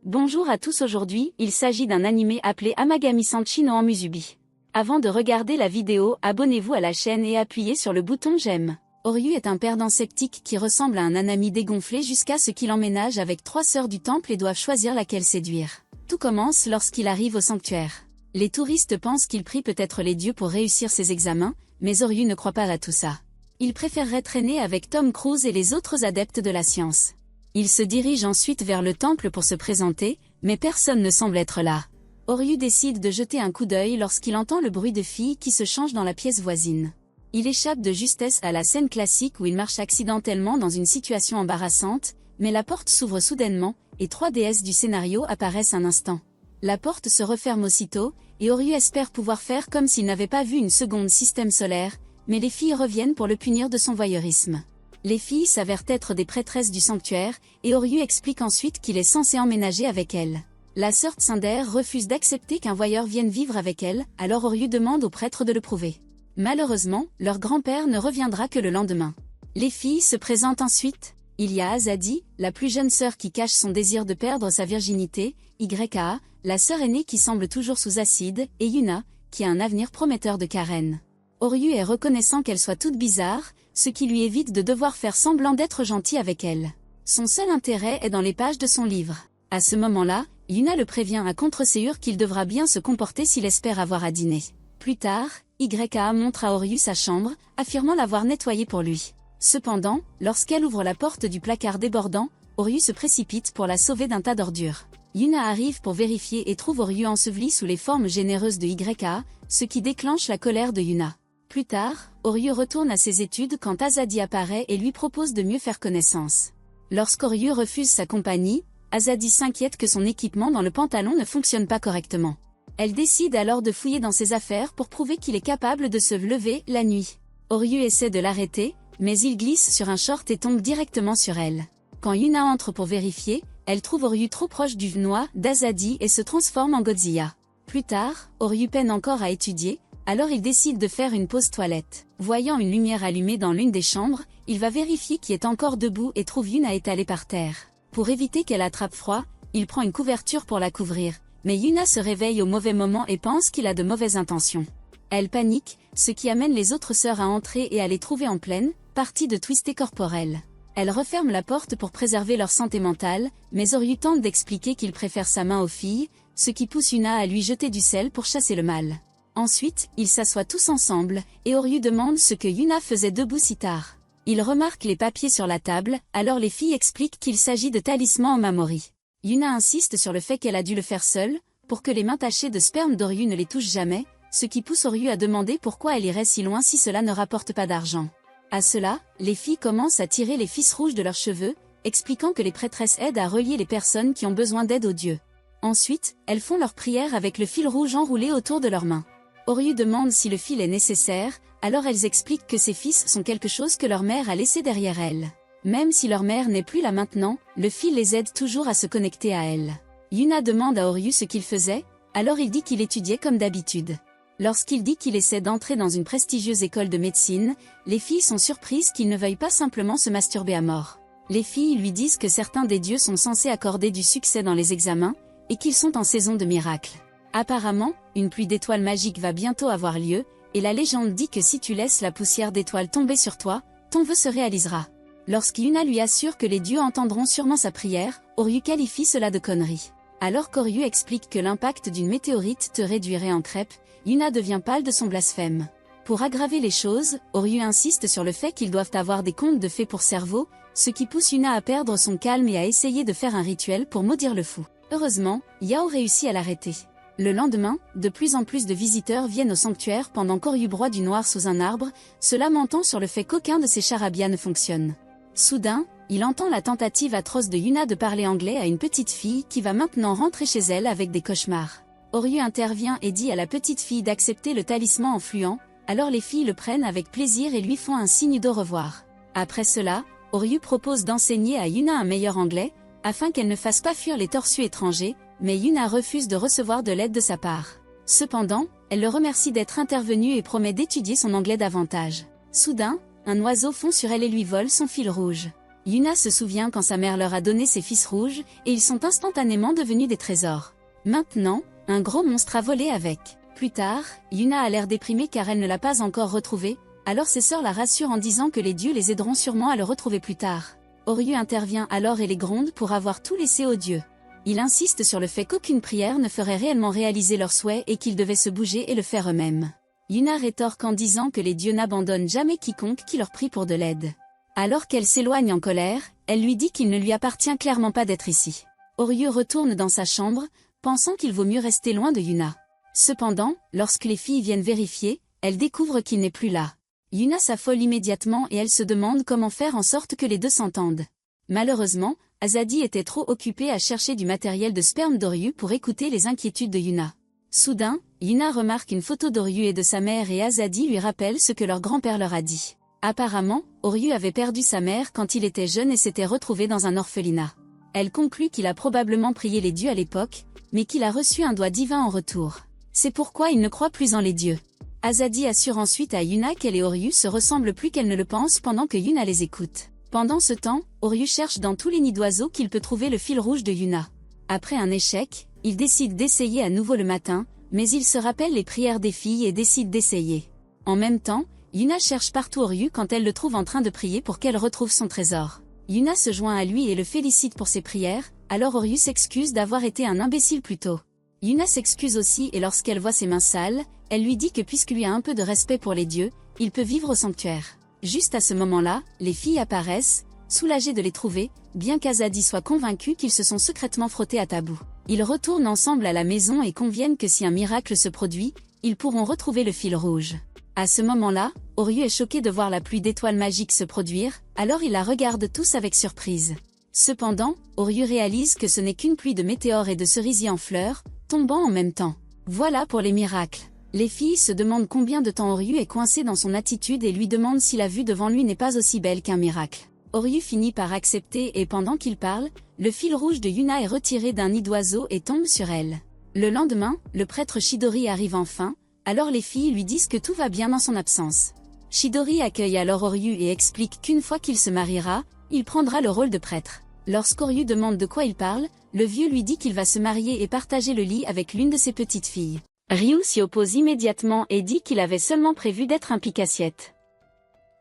Bonjour à tous, aujourd'hui, il s'agit d'un animé appelé Amagami-Sanchi no Musubi. Avant de regarder la vidéo, abonnez-vous à la chaîne et appuyez sur le bouton j'aime. Oryu est un perdant sceptique qui ressemble à un Nanami dégonflé jusqu'à ce qu'il emménage avec 3 sœurs du temple et doivent choisir laquelle séduire. Tout commence lorsqu'il arrive au sanctuaire. Les touristes pensent qu'il prie peut-être les dieux pour réussir ses examens, mais Oryu ne croit pas à tout ça. Il préférerait traîner avec Tom Cruise et les autres adeptes de la science. Il se dirige ensuite vers le temple pour se présenter, mais personne ne semble être là. Oryu décide de jeter un coup d'œil lorsqu'il entend le bruit de filles qui se changent dans la pièce voisine. Il échappe de justesse à la scène classique où il marche accidentellement dans une situation embarrassante, mais la porte s'ouvre soudainement, et 3 déesses du scénario apparaissent un instant. La porte se referme aussitôt, et Oryu espère pouvoir faire comme s'il n'avait pas vu une seconde système solaire, mais les filles reviennent pour le punir de son voyeurisme. Les filles s'avèrent être des prêtresses du sanctuaire, et Oryu explique ensuite qu'il est censé emménager avec elles. La sœur Tsunder refuse d'accepter qu'un voyeur vienne vivre avec elle, alors Oryu demande au prêtre de le prouver. Malheureusement, leur grand-père ne reviendra que le lendemain. Les filles se présentent ensuite. Il y a Azadi, la plus jeune sœur qui cache son désir de perdre sa virginité, YA, la sœur aînée qui semble toujours sous acide, et Yuna, qui a un avenir prometteur de Karen. Oryu est reconnaissant qu'elle soit toute bizarre, ce qui lui évite de devoir faire semblant d'être gentil avec elle. Son seul intérêt est dans les pages de son livre. À ce moment-là, Yuna le prévient à contre-ségur qu'il devra bien se comporter s'il espère avoir à dîner. Plus tard, YA montre à Oryu sa chambre, affirmant l'avoir nettoyée pour lui. Cependant, lorsqu'elle ouvre la porte du placard débordant, Oryu se précipite pour la sauver d'un tas d'ordures. Yuna arrive pour vérifier et trouve Oryu enseveli sous les formes généreuses de YA, ce qui déclenche la colère de Yuna. Plus tard, Oryu retourne à ses études quand Azadi apparaît et lui propose de mieux faire connaissance. Lorsqu'Oryu refuse sa compagnie, Azadi s'inquiète que son équipement dans le pantalon ne fonctionne pas correctement. Elle décide alors de fouiller dans ses affaires pour prouver qu'il est capable de se lever la nuit. Oryu essaie de l'arrêter, mais il glisse sur un short et tombe directement sur elle. Quand Yuna entre pour vérifier, elle trouve Oryu trop proche du noix d'Azadi et se transforme en Godzilla. Plus tard, Oryu peine encore à étudier, alors il décide de faire une pause toilette. Voyant une lumière allumée dans l'une des chambres, il va vérifier qui est encore debout et trouve Yuna étalée par terre. Pour éviter qu'elle attrape froid, il prend une couverture pour la couvrir, mais Yuna se réveille au mauvais moment et pense qu'il a de mauvaises intentions. Elle panique, ce qui amène les autres sœurs à entrer et à les trouver en pleine partie de twisté corporel. Elle referme la porte pour préserver leur santé mentale, mais Oryu tente d'expliquer qu'il préfère sa main aux filles, ce qui pousse Yuna à lui jeter du sel pour chasser le mal. Ensuite, ils s'assoient tous ensemble, et Oryu demande ce que Yuna faisait debout si tard. Il remarque les papiers sur la table, alors les filles expliquent qu'il s'agit de talismans en Mamori. Yuna insiste sur le fait qu'elle a dû le faire seule, pour que les mains tachées de sperme d'Oryu ne les touchent jamais, ce qui pousse Oryu à demander pourquoi elle irait si loin si cela ne rapporte pas d'argent. À cela, les filles commencent à tirer les fils rouges de leurs cheveux, expliquant que les prêtresses aident à relier les personnes qui ont besoin d'aide aux dieux. Ensuite, elles font leur prière avec le fil rouge enroulé autour de leurs mains. Oryu demande si le fil est nécessaire, alors elles expliquent que ces fils sont quelque chose que leur mère a laissé derrière elles. Même si leur mère n'est plus là maintenant, le fil les aide toujours à se connecter à elle. Yuna demande à Oryu ce qu'il faisait, alors il dit qu'il étudiait comme d'habitude. Lorsqu'il dit qu'il essaie d'entrer dans une prestigieuse école de médecine, les filles sont surprises qu'il ne veuille pas simplement se masturber à mort. Les filles lui disent que certains des dieux sont censés accorder du succès dans les examens, et qu'ils sont en saison de miracles. Apparemment, une pluie d'étoiles magiques va bientôt avoir lieu, et la légende dit que si tu laisses la poussière d'étoiles tomber sur toi, ton vœu se réalisera. Lorsqu'Yuna lui assure que les dieux entendront sûrement sa prière, Oryu qualifie cela de connerie. Alors qu'Oryu explique que l'impact d'une météorite te réduirait en crêpes, Yuna devient pâle de son blasphème. Pour aggraver les choses, Oryu insiste sur le fait qu'ils doivent avoir des contes de fées pour cerveau, ce qui pousse Yuna à perdre son calme et à essayer de faire un rituel pour maudire le fou. Heureusement, Yao réussit à l'arrêter. Le lendemain, de plus en plus de visiteurs viennent au sanctuaire pendant qu'Oryu broie du noir sous un arbre, se lamentant sur le fait qu'aucun de ses charabia ne fonctionne. Soudain, il entend la tentative atroce de Yuna de parler anglais à une petite fille qui va maintenant rentrer chez elle avec des cauchemars. Oryu intervient et dit à la petite fille d'accepter le talisman en fluant, alors les filles le prennent avec plaisir et lui font un signe d'au revoir. Après cela, Oryu propose d'enseigner à Yuna un meilleur anglais, afin qu'elle ne fasse pas fuir les torsus étrangers, mais Yuna refuse de recevoir de l'aide de sa part. Cependant, elle le remercie d'être intervenue et promet d'étudier son anglais davantage. Soudain, un oiseau fond sur elle et lui vole son fil rouge. Yuna se souvient quand sa mère leur a donné ses fils rouges, et ils sont instantanément devenus des trésors. Maintenant, un gros monstre a volé avec. Plus tard, Yuna a l'air déprimée car elle ne l'a pas encore retrouvé, alors ses sœurs la rassurent en disant que les dieux les aideront sûrement à le retrouver plus tard. Oryu intervient alors et les gronde pour avoir tout laissé aux dieux. Il insiste sur le fait qu'aucune prière ne ferait réellement réaliser leurs souhaits et qu'ils devaient se bouger et le faire eux-mêmes. Yuna rétorque en disant que les dieux n'abandonnent jamais quiconque qui leur prie pour de l'aide. Alors qu'elle s'éloigne en colère, elle lui dit qu'il ne lui appartient clairement pas d'être ici. Oryu retourne dans sa chambre, pensant qu'il vaut mieux rester loin de Yuna. Cependant, lorsque les filles viennent vérifier, elles découvrent qu'il n'est plus là. Yuna s'affole immédiatement et elle se demande comment faire en sorte que les deux s'entendent. Malheureusement, Azadi était trop occupée à chercher du matériel de sperme d'Oryu pour écouter les inquiétudes de Yuna. Soudain, Yuna remarque une photo d'Oryu et de sa mère et Azadi lui rappelle ce que leur grand-père leur a dit. Apparemment, Oryu avait perdu sa mère quand il était jeune et s'était retrouvé dans un orphelinat. Elle conclut qu'il a probablement prié les dieux à l'époque, mais qu'il a reçu un doigt divin en retour. C'est pourquoi il ne croit plus en les dieux. Azadi assure ensuite à Yuna qu'elle et Oryu se ressemblent plus qu'elle ne le pense pendant que Yuna les écoute. Pendant ce temps, Oryu cherche dans tous les nids d'oiseaux qu'il peut trouver le fil rouge de Yuna. Après un échec, il décide d'essayer à nouveau le matin, mais il se rappelle les prières des filles et décide d'essayer. En même temps, Yuna cherche partout Oryu quand elle le trouve en train de prier pour qu'elle retrouve son trésor. Yuna se joint à lui et le félicite pour ses prières, alors Oryu s'excuse d'avoir été un imbécile plus tôt. Yuna s'excuse aussi et lorsqu'elle voit ses mains sales, elle lui dit que puisqu'il a un peu de respect pour les dieux, il peut vivre au sanctuaire. Juste à ce moment-là, les filles apparaissent, soulagées de les trouver, bien qu'Azadi soit convaincu qu'ils se sont secrètement frottés à Tabou. Ils retournent ensemble à la maison et conviennent que si un miracle se produit, ils pourront retrouver le fil rouge. À ce moment-là, Oryu est choqué de voir la pluie d'étoiles magiques se produire, alors il la regarde tous avec surprise. Cependant, Oryu réalise que ce n'est qu'une pluie de météores et de cerisiers en fleurs, tombant en même temps. Voilà pour les miracles. Les filles se demandent combien de temps Oryu est coincé dans son attitude et lui demandent si la vue devant lui n'est pas aussi belle qu'un miracle. Oryu finit par accepter et pendant qu'il parle, le fil rouge de Yuna est retiré d'un nid d'oiseau et tombe sur elle. Le lendemain, le prêtre Chidori arrive enfin, alors les filles lui disent que tout va bien dans son absence. Chidori accueille alors Oryu et explique qu'une fois qu'il se mariera, il prendra le rôle de prêtre. Lorsqu'Oryu demande de quoi il parle, le vieux lui dit qu'il va se marier et partager le lit avec l'une de ses petites filles. Ryu s'y oppose immédiatement et dit qu'il avait seulement prévu d'être un pique-assiette.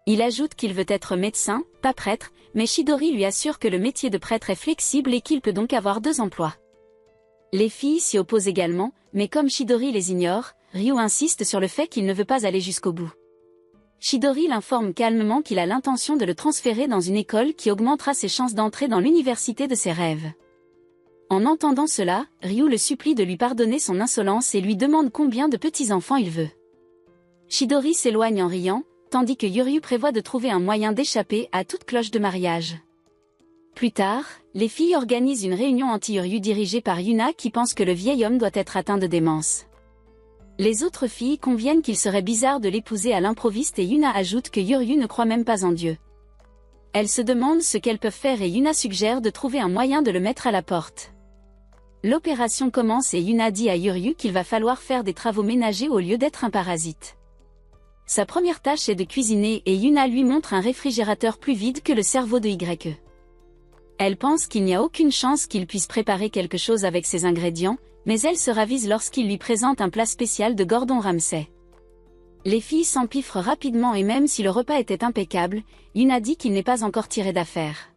Il ajoute qu'il veut être médecin, pas prêtre, mais Chidori lui assure que le métier de prêtre est flexible et qu'il peut donc avoir 2 emplois. Les filles s'y opposent également, mais comme Chidori les ignore, Ryu insiste sur le fait qu'il ne veut pas aller jusqu'au bout. Chidori l'informe calmement qu'il a l'intention de le transférer dans une école qui augmentera ses chances d'entrer dans l'université de ses rêves. En entendant cela, Ryu le supplie de lui pardonner son insolence et lui demande combien de petits-enfants il veut. Chidori s'éloigne en riant, tandis que Yoryu prévoit de trouver un moyen d'échapper à toute cloche de mariage. Plus tard, les filles organisent une réunion anti-Yoryu dirigée par Yuna qui pense que le vieil homme doit être atteint de démence. Les autres filles conviennent qu'il serait bizarre de l'épouser à l'improviste et Yuna ajoute que Yoryu ne croit même pas en Dieu. Elles se demandent ce qu'elles peuvent faire et Yuna suggère de trouver un moyen de le mettre à la porte. L'opération commence et Yuna dit à Yoryu qu'il va falloir faire des travaux ménagers au lieu d'être un parasite. Sa première tâche est de cuisiner et Yuna lui montre un réfrigérateur plus vide que le cerveau de YE. Elle pense qu'il n'y a aucune chance qu'il puisse préparer quelque chose avec ces ingrédients, mais elle se ravise lorsqu'il lui présente un plat spécial de Gordon Ramsay. Les filles s'empiffrent rapidement et même si le repas était impeccable, Yuna dit qu'il n'est pas encore tiré d'affaire.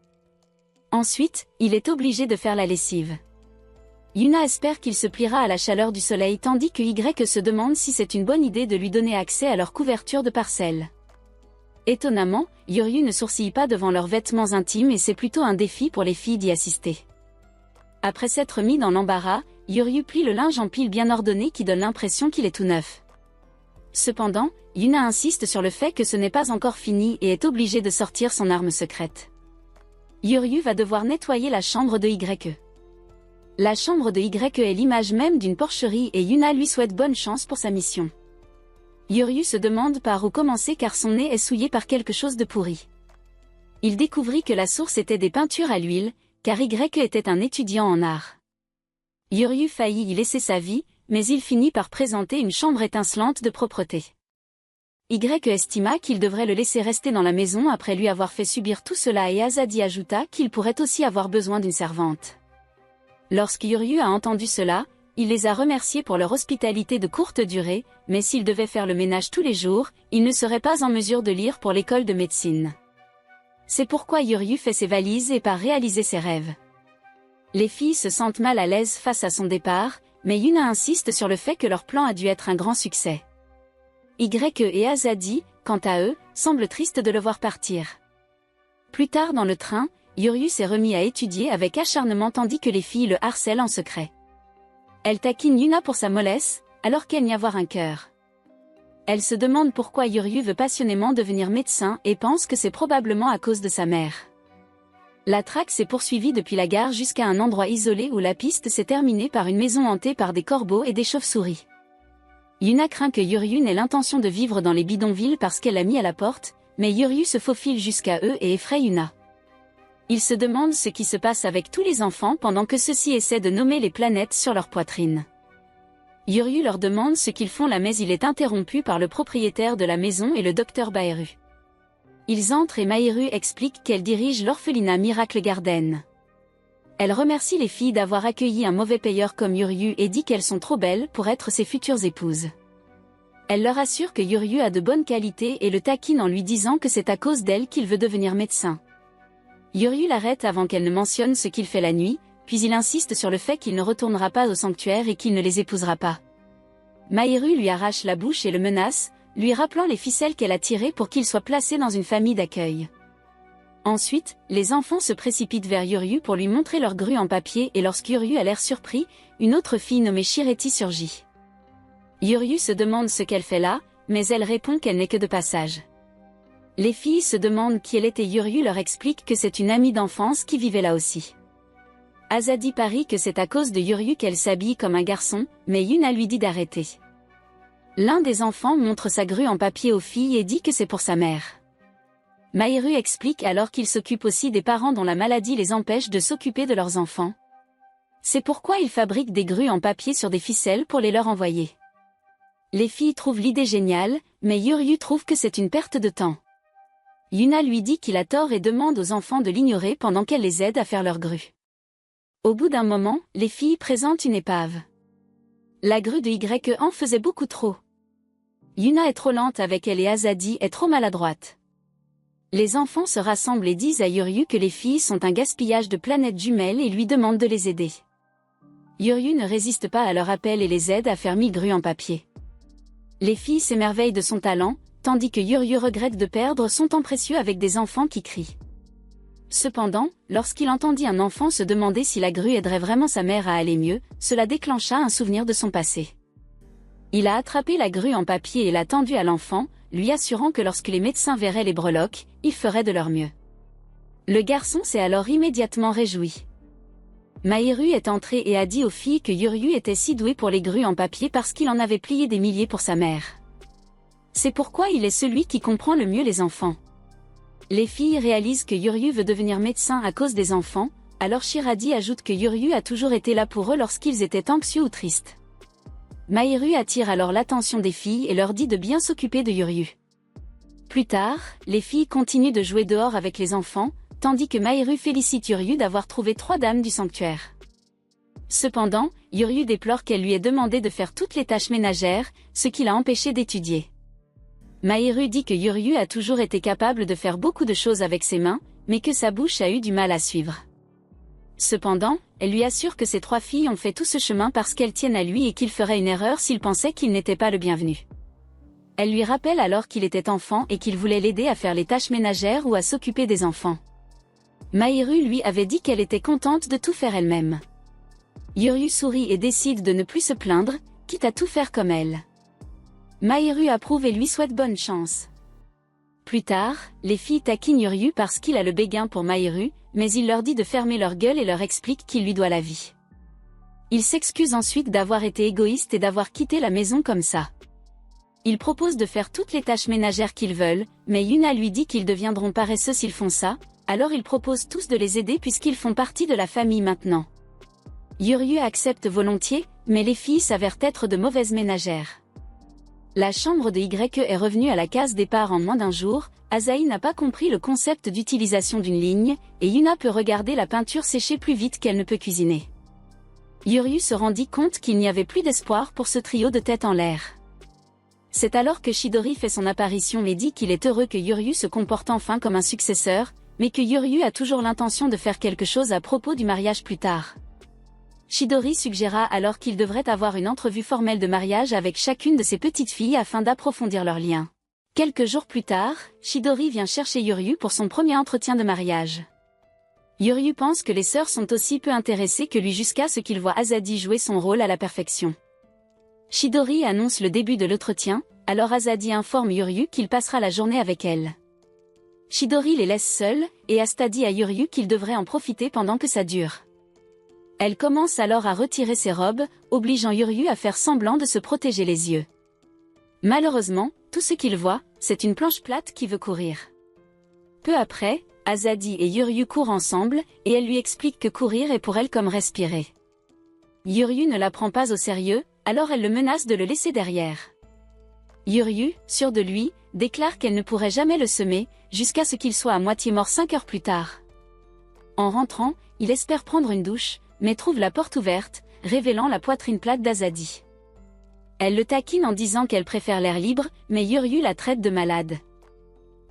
Ensuite, il est obligé de faire la lessive. Yuna espère qu'il se pliera à la chaleur du soleil tandis que YE se demande si c'est une bonne idée de lui donner accès à leur couverture de parcelles. Étonnamment, Yoryu ne sourcille pas devant leurs vêtements intimes et c'est plutôt un défi pour les filles d'y assister. Après s'être mis dans l'embarras, Yoryu plie le linge en piles bien ordonnées qui donne l'impression qu'il est tout neuf. Cependant, Yuna insiste sur le fait que ce n'est pas encore fini et est obligée de sortir son arme secrète. Yoryu va devoir nettoyer la chambre de YE. La chambre de YE est l'image même d'une porcherie et Yuna lui souhaite bonne chance pour sa mission. Yoryu se demande par où commencer car son nez est souillé par quelque chose de pourri. Il découvrit que la source était des peintures à l'huile, car YE était un étudiant en art. Yoryu faillit y laisser sa vie, mais il finit par présenter une chambre étincelante de propreté. Y estima qu'il devrait le laisser rester dans la maison après lui avoir fait subir tout cela et Azadi ajouta qu'il pourrait aussi avoir besoin d'une servante. Lorsque Yuryu a entendu cela, il les a remerciés pour leur hospitalité de courte durée, mais s'il devait faire le ménage tous les jours, il ne serait pas en mesure de lire pour l'école de médecine. C'est pourquoi Yuryu fait ses valises et part réaliser ses rêves. Les filles se sentent mal à l'aise face à son départ, mais Yuna insiste sur le fait que leur plan a dû être un grand succès. Y et Azadi, quant à eux, semblent tristes de le voir partir. Plus tard dans le train, Yuryu s'est remis à étudier avec acharnement tandis que les filles le harcèlent en secret. Elle taquine Yuna pour sa mollesse, alors qu'elle n'y a voir un cœur. Elle se demande pourquoi Yuryu veut passionnément devenir médecin et pense que c'est probablement à cause de sa mère. La traque s'est poursuivie depuis la gare jusqu'à un endroit isolé où la piste s'est terminée par une maison hantée par des corbeaux et des chauves-souris. Yuna craint que Yuryu n'ait l'intention de vivre dans les bidonvilles parce qu'elle l'a mis à la porte, mais Yuryu se faufile jusqu'à eux et effraie Yuna. Il se demande ce qui se passe avec tous les enfants pendant que ceux-ci essaient de nommer les planètes sur leur poitrine. Yuryu leur demande ce qu'ils font là mais il est interrompu par le propriétaire de la maison et le docteur Baeru. Ils entrent et Mahiru explique qu'elle dirige l'orphelinat Miracle Garden. Elle remercie les filles d'avoir accueilli un mauvais payeur comme Yuryu et dit qu'elles sont trop belles pour être ses futures épouses. Elle leur assure que Yuryu a de bonnes qualités et le taquine en lui disant que c'est à cause d'elle qu'il veut devenir médecin. Yuryu l'arrête avant qu'elle ne mentionne ce qu'il fait la nuit, puis il insiste sur le fait qu'il ne retournera pas au sanctuaire et qu'il ne les épousera pas. Mahiru lui arrache la bouche et le menace, lui rappelant les ficelles qu'elle a tirées pour qu'il soit placé dans une famille d'accueil. Ensuite, les enfants se précipitent vers Yuryu pour lui montrer leur grue en papier et lorsqu'Yuryu a l'air surpris, une autre fille nommée Shireti surgit. Yuryu se demande ce qu'elle fait là, mais elle répond qu'elle n'est que de passage. Les filles se demandent qui elle est et Yuryu leur explique que c'est une amie d'enfance qui vivait là aussi. Azadi parie que c'est à cause de Yuryu qu'elle s'habille comme un garçon, mais Yuna lui dit d'arrêter. L'un des enfants montre sa grue en papier aux filles et dit que c'est pour sa mère. Mahiru explique alors qu'il s'occupe aussi des parents dont la maladie les empêche de s'occuper de leurs enfants. C'est pourquoi il fabrique des grues en papier sur des ficelles pour les leur envoyer. Les filles trouvent l'idée géniale, mais Yuryu trouve que c'est une perte de temps. Yuna lui dit qu'il a tort et demande aux enfants de l'ignorer pendant qu'elle les aide à faire leurs grues. Au bout d'un moment, les filles présentent une épave. La grue de Y en faisait beaucoup trop. Yuna est trop lente avec elle et Azadi est trop maladroite. Les enfants se rassemblent et disent à Yuryu que les filles sont un gaspillage de planètes jumelles et lui demandent de les aider. Yuryu ne résiste pas à leur appel et les aide à faire 1000 grues en papier. Les filles s'émerveillent de son talent, tandis que Yuryu regrette de perdre son temps précieux avec des enfants qui crient. Cependant, lorsqu'il entendit un enfant se demander si la grue aiderait vraiment sa mère à aller mieux, cela déclencha un souvenir de son passé. Il a attrapé la grue en papier et l'a tendue à l'enfant, lui assurant que lorsque les médecins verraient les breloques, ils feraient de leur mieux. Le garçon s'est alors immédiatement réjoui. Mahiru est entré et a dit aux filles que Yuryu était si doué pour les grues en papier parce qu'il en avait plié des milliers pour sa mère. C'est pourquoi il est celui qui comprend le mieux les enfants. Les filles réalisent que Yuryu veut devenir médecin à cause des enfants, alors Shiradi ajoute que Yuryu a toujours été là pour eux lorsqu'ils étaient anxieux ou tristes. Mahiru attire alors l'attention des filles et leur dit de bien s'occuper de Yuryu. Plus tard, les filles continuent de jouer dehors avec les enfants, tandis que Mahiru félicite Yuryu d'avoir trouvé 3 dames du sanctuaire. Cependant, Yuryu déplore qu'elle lui ait demandé de faire toutes les tâches ménagères, ce qui l'a empêché d'étudier. Mahiru dit que Yuryu a toujours été capable de faire beaucoup de choses avec ses mains, mais que sa bouche a eu du mal à suivre. Cependant, elle lui assure que ces 3 filles ont fait tout ce chemin parce qu'elles tiennent à lui et qu'il ferait une erreur s'il pensait qu'il n'était pas le bienvenu. Elle lui rappelle alors qu'il était enfant et qu'il voulait l'aider à faire les tâches ménagères ou à s'occuper des enfants. Mahiru lui avait dit qu'elle était contente de tout faire elle-même. Yuryu sourit et décide de ne plus se plaindre, quitte à tout faire comme elle. Mahiru approuve et lui souhaite bonne chance. Plus tard, les filles taquinent Yuryu parce qu'il a le béguin pour Mahiru, mais il leur dit de fermer leur gueule et leur explique qu'il lui doit la vie. Il s'excuse ensuite d'avoir été égoïste et d'avoir quitté la maison comme ça. Il propose de faire toutes les tâches ménagères qu'ils veulent, mais Yuna lui dit qu'ils deviendront paresseux s'ils font ça, alors il propose tous de les aider puisqu'ils font partie de la famille maintenant. Yuryu accepte volontiers, mais les filles s'avèrent être de mauvaises ménagères. La chambre de YE est revenue à la case départ en moins d'un jour. Asahi n'a pas compris le concept d'utilisation d'une ligne, et Yuna peut regarder la peinture sécher plus vite qu'elle ne peut cuisiner. Yuryu se rendit compte qu'il n'y avait plus d'espoir pour ce trio de tête en l'air. C'est alors que Chidori fait son apparition et dit qu'il est heureux que Yuryu se comporte enfin comme un successeur, mais que Yuryu a toujours l'intention de faire quelque chose à propos du mariage plus tard. Chidori suggéra alors qu'il devrait avoir une entrevue formelle de mariage avec chacune de ses petites filles afin d'approfondir leurs liens. Quelques jours plus tard, Chidori vient chercher Yuryu pour son premier entretien de mariage. Yuryu pense que les sœurs sont aussi peu intéressées que lui jusqu'à ce qu'il voit Azadi jouer son rôle à la perfection. Chidori annonce le début de l'entretien, alors Azadi informe Yuryu qu'il passera la journée avec elle. Chidori les laisse seuls, et Asta dit à Yuryu qu'il devrait en profiter pendant que ça dure. Elle commence alors à retirer ses robes, obligeant Yuryu à faire semblant de se protéger les yeux. Malheureusement, tout ce qu'il voit, c'est une planche plate qui veut courir. Peu après, Azadi et Yuryu courent ensemble, et elle lui explique que courir est pour elle comme respirer. Yuryu ne la prend pas au sérieux, alors elle le menace de le laisser derrière. Yuryu, sûre de lui, déclare qu'elle ne pourrait jamais le semer, jusqu'à ce qu'il soit à moitié mort 5 heures plus tard. En rentrant, il espère prendre une douche, mais trouve la porte ouverte, révélant la poitrine plate d'Azadi. Elle le taquine en disant qu'elle préfère l'air libre, mais Yuryu la traite de malade.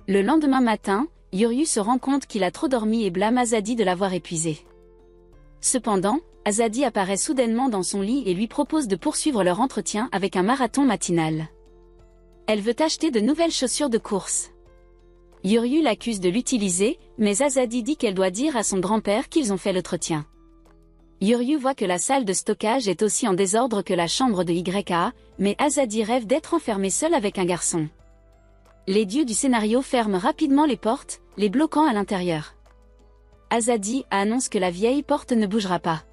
Le lendemain matin, Yuryu se rend compte qu'il a trop dormi et blâme Azadi de l'avoir épuisé. Cependant, Azadi apparaît soudainement dans son lit et lui propose de poursuivre leur entretien avec un marathon matinal. Elle veut acheter de nouvelles chaussures de course. Yuryu l'accuse de l'utiliser, mais Azadi dit qu'elle doit dire à son grand-père qu'ils ont fait l'entretien. Yuryu voit que la salle de stockage est aussi en désordre que la chambre de YA, mais Azadi rêve d'être enfermée seule avec un garçon. Les dieux du scénario ferment rapidement les portes, les bloquant à l'intérieur. Azadi annonce que la vieille porte ne bougera pas.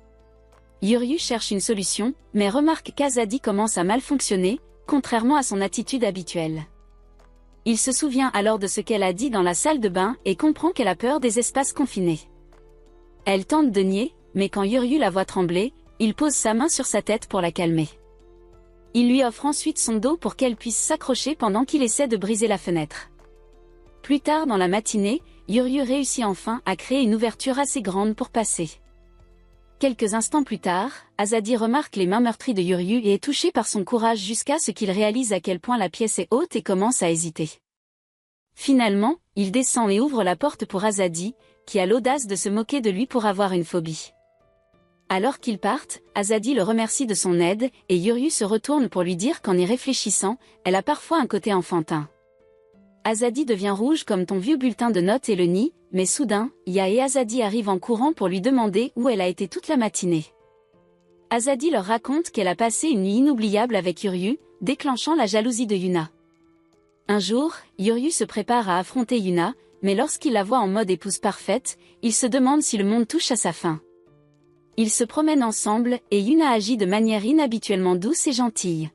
Yuryu cherche une solution, mais remarque qu'Azadi commence à mal fonctionner, contrairement à son attitude habituelle. Il se souvient alors de ce qu'elle a dit dans la salle de bain et comprend qu'elle a peur des espaces confinés. Elle tente de nier, mais quand Yuryu la voit trembler, il pose sa main sur sa tête pour la calmer. Il lui offre ensuite son dos pour qu'elle puisse s'accrocher pendant qu'il essaie de briser la fenêtre. Plus tard dans la matinée, Yuryu réussit enfin à créer une ouverture assez grande pour passer. Quelques instants plus tard, Azadi remarque les mains meurtries de Yuryu et est touché par son courage jusqu'à ce qu'il réalise à quel point la pièce est haute et commence à hésiter. Finalement, il descend et ouvre la porte pour Azadi, qui a l'audace de se moquer de lui pour avoir une phobie. Alors qu'ils partent, Azadi le remercie de son aide, et Yuryu se retourne pour lui dire qu'en y réfléchissant, elle a parfois un côté enfantin. Azadi devient rouge comme ton vieux bulletin de notes et le nie, mais soudain, Ya et Azadi arrivent en courant pour lui demander où elle a été toute la matinée. Azadi leur raconte qu'elle a passé une nuit inoubliable avec Yuryu, déclenchant la jalousie de Yuna. Un jour, Yuryu se prépare à affronter Yuna, mais lorsqu'il la voit en mode épouse parfaite, il se demande si le monde touche à sa fin. Ils se promènent ensemble, et Yuna agit de manière inhabituellement douce et gentille.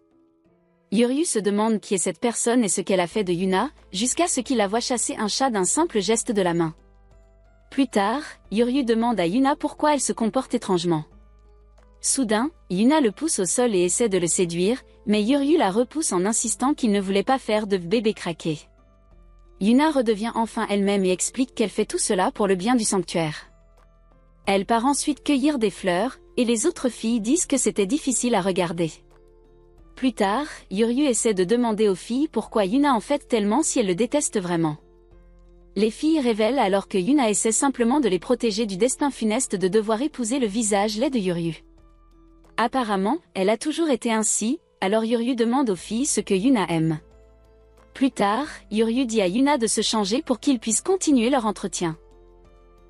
Yuryu se demande qui est cette personne et ce qu'elle a fait de Yuna, jusqu'à ce qu'il la voie chasser un chat d'un simple geste de la main. Plus tard, Yuryu demande à Yuna pourquoi elle se comporte étrangement. Soudain, Yuna le pousse au sol et essaie de le séduire, mais Yuryu la repousse en insistant qu'il ne voulait pas faire de bébé craqué. Yuna redevient enfin elle-même et explique qu'elle fait tout cela pour le bien du sanctuaire. Elle part ensuite cueillir des fleurs, et les autres filles disent que c'était difficile à regarder. Plus tard, Yuryu essaie de demander aux filles pourquoi Yuna en fait tellement si elle le déteste vraiment. Les filles révèlent alors que Yuna essaie simplement de les protéger du destin funeste de devoir épouser le visage laid de Yuryu. Apparemment, elle a toujours été ainsi, alors Yuryu demande aux filles ce que Yuna aime. Plus tard, Yuryu dit à Yuna de se changer pour qu'ils puissent continuer leur entretien.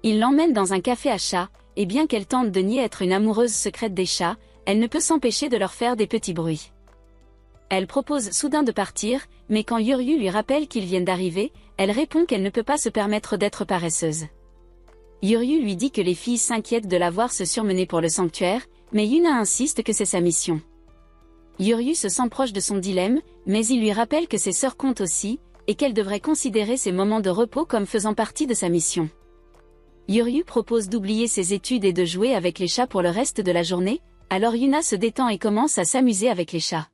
Il l'emmène dans un café à chats, et bien qu'elle tente de nier être une amoureuse secrète des chats, elle ne peut s'empêcher de leur faire des petits bruits. Elle propose soudain de partir, mais quand Yuryu lui rappelle qu'ils viennent d'arriver, elle répond qu'elle ne peut pas se permettre d'être paresseuse. Yuryu lui dit que les filles s'inquiètent de la voir se surmener pour le sanctuaire, mais Yuna insiste que c'est sa mission. Yuryu se sent proche de son dilemme, mais il lui rappelle que ses sœurs comptent aussi, et qu'elle devrait considérer ses moments de repos comme faisant partie de sa mission. Yuryu propose d'oublier ses études et de jouer avec les chats pour le reste de la journée, alors Yuna se détend et commence à s'amuser avec les chats.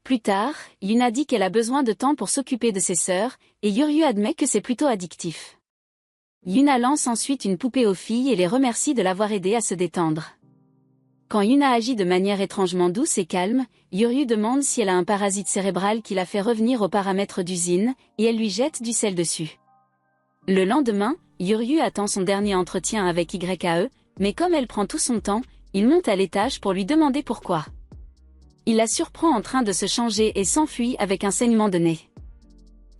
Plus tard, Yuna dit qu'elle a besoin de temps pour s'occuper de ses sœurs, et Yuryu admet que c'est plutôt addictif. Yuna lance ensuite une poupée aux filles et les remercie de l'avoir aidé à se détendre. Quand Yuna agit de manière étrangement douce et calme, Yuryu demande si elle a un parasite cérébral qui la fait revenir aux paramètres d'usine, et elle lui jette du sel dessus. Le lendemain, Yuryu attend son dernier entretien avec YAE, mais comme elle prend tout son temps, il monte à l'étage pour lui demander pourquoi. Il la surprend en train de se changer et s'enfuit avec un saignement de nez.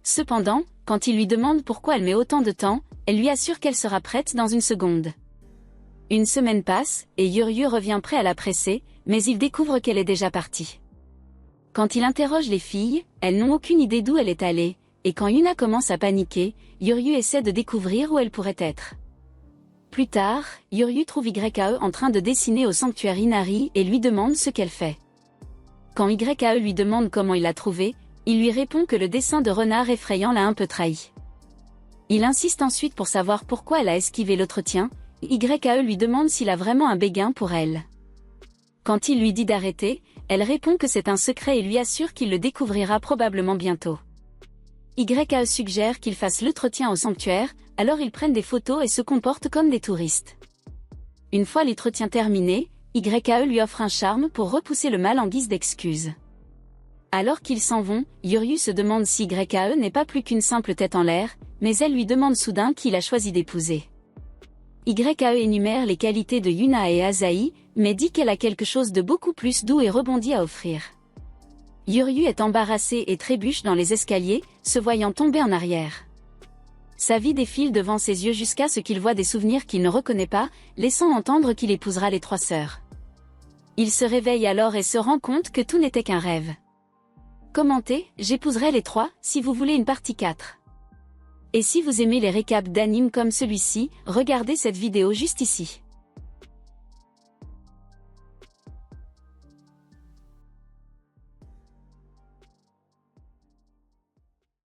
Cependant, quand il lui demande pourquoi elle met autant de temps, elle lui assure qu'elle sera prête dans une seconde. Une semaine passe, et Yuryu revient prêt à la presser, mais il découvre qu'elle est déjà partie. Quand il interroge les filles, elles n'ont aucune idée d'où elle est allée, et quand Yuna commence à paniquer, Yuryu essaie de découvrir où elle pourrait être. Plus tard, Yuryu trouve YAE en train de dessiner au sanctuaire Inari et lui demande ce qu'elle fait. Quand YAE lui demande comment il l'a trouvée, il lui répond que le dessin de renard effrayant l'a un peu trahi. Il insiste ensuite pour savoir pourquoi elle a esquivé l'entretien. YAE lui demande s'il a vraiment un béguin pour elle. Quand il lui dit d'arrêter, elle répond que c'est un secret et lui assure qu'il le découvrira probablement bientôt. YAE suggère qu'ils fassent l'entretien au sanctuaire, alors ils prennent des photos et se comportent comme des touristes. Une fois l'entretien terminé, YAE lui offre un charme pour repousser le mal en guise d'excuse. Alors qu'ils s'en vont, Yuryu se demande si YAE n'est pas plus qu'une simple tête en l'air, mais elle lui demande soudain qui il a choisi d'épouser. YAE énumère les qualités de Yuna et Asahi, mais dit qu'elle a quelque chose de beaucoup plus doux et rebondi à offrir. Yuryu est embarrassé et trébuche dans les escaliers, se voyant tomber en arrière. Sa vie défile devant ses yeux jusqu'à ce qu'il voit des souvenirs qu'il ne reconnaît pas, laissant entendre qu'il épousera les 3 sœurs. Il se réveille alors et se rend compte que tout n'était qu'un rêve. Commentez, j'épouserai les 3, si vous voulez une partie 4. Et si vous aimez les récaps d'animes comme celui-ci, regardez cette vidéo juste ici.